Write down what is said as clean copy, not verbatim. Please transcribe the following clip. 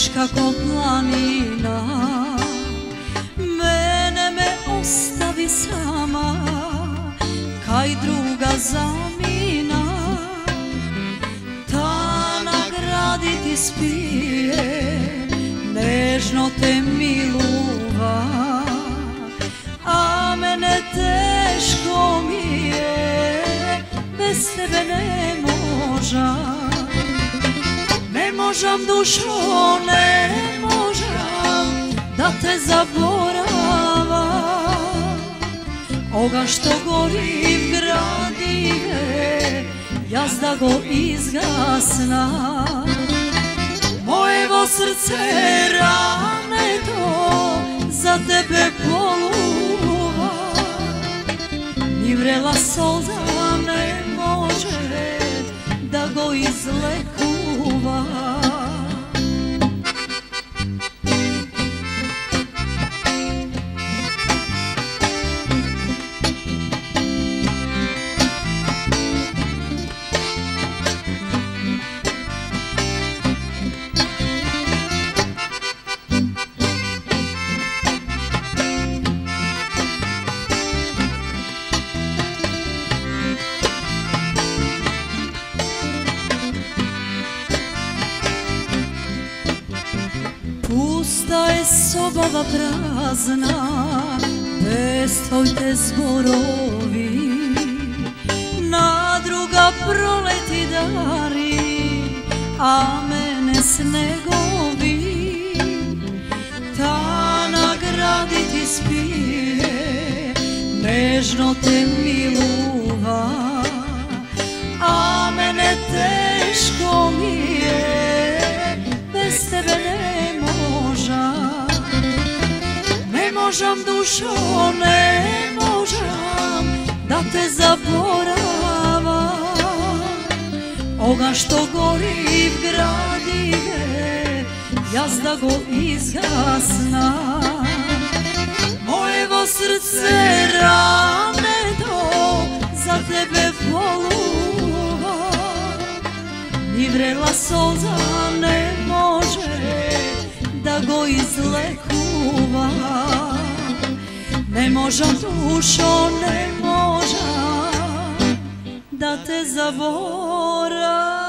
Ideš kako planina, mene me ostavi sama, kaj druga zamina. Ta na gradi ti spije, nežno te miluva, a mene teško mi je, bez tebe ne možam. Ne možam dušo, ne možam da te zaborava. Oga što gori gradive, jazda go izgasna. Mojevo srce rane to za tebe poluva. Ni vrela solza ne može da go izlekuva. Pusta je sobava prazna, bez tvoj te zborovi. Na druga proleti dani, a mene snegovi. Ta na gradi ti spije, nežno te miluva, a mene teško mi je, bez tebe ne možam. Ne možam dušo, ne možam da te zaboravam. Oga što gori gradive, jazda go izgasna. Mojevo srce rane to za tebe poluva. Ni vrela solza ne može da go izlekuva. Ne možam dušo, ne možam da te zaboravim.